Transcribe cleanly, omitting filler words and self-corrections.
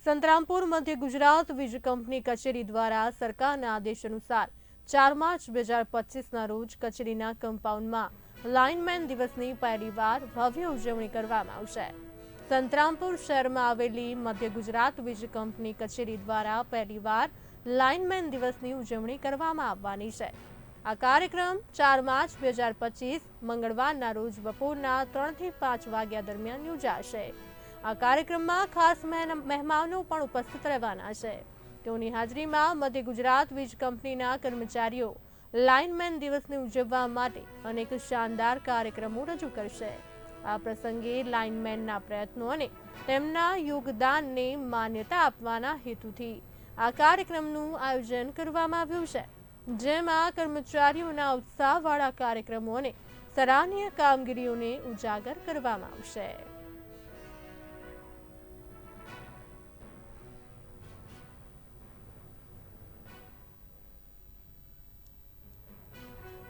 સંતરામપુર મધ્ય ગુજરાત વીજ કંપની કચેરી દ્વારા સરકારના આદેશ અનુસાર 4 માર્ચ 2025ના રોજ કચેરીના કમ્પાઉન્ડમાં લાઇનમેન દિવસની પહેલીવાર ભવ્ય ઉજવણી કરવામાં આવશે। સંતરામપુર શહેરમાં આવેલી મધ્ય ગુજરાત વીજ કંપની કચેરી દ્વારા પહેલીવાર લાઇનમેન દિવસની ઉજવણી કરવામાં આવવાની છે। આ કાર્યક્રમ 4 માર્ચ 2025 મંગળવારના રોજ બપોરના 3 થી 5 વાગ્યા દરમિયાન યોજાશે। આ કાર્યક્રમમાં ખાસ મહેમાનો પણ ઉપસ્થિત રહેવાના છે। તેઓની હાજરીમાં મધ્ય ગુજરાત વીજ કંપનીના કર્મચારીઓ લાઇનમેન દિવસને ઉજવવા માટે અનેક શાનદાર કાર્યક્રમો રજૂ કરશે। આ પ્રસંગે લાઇનમેનના પ્રયત્નો અને તેમના યોગદાનને માન્યતા આપવાના હેતુથી આ કાર્યક્રમનું આયોજન કરવામાં આવ્યું છે, જેમાં કર્મચારીઓના ઉત્સાહવાળા કાર્યક્રમો અને સરાહનીય કામગીરીઓને ઉજાગર કરવામાં આવશે।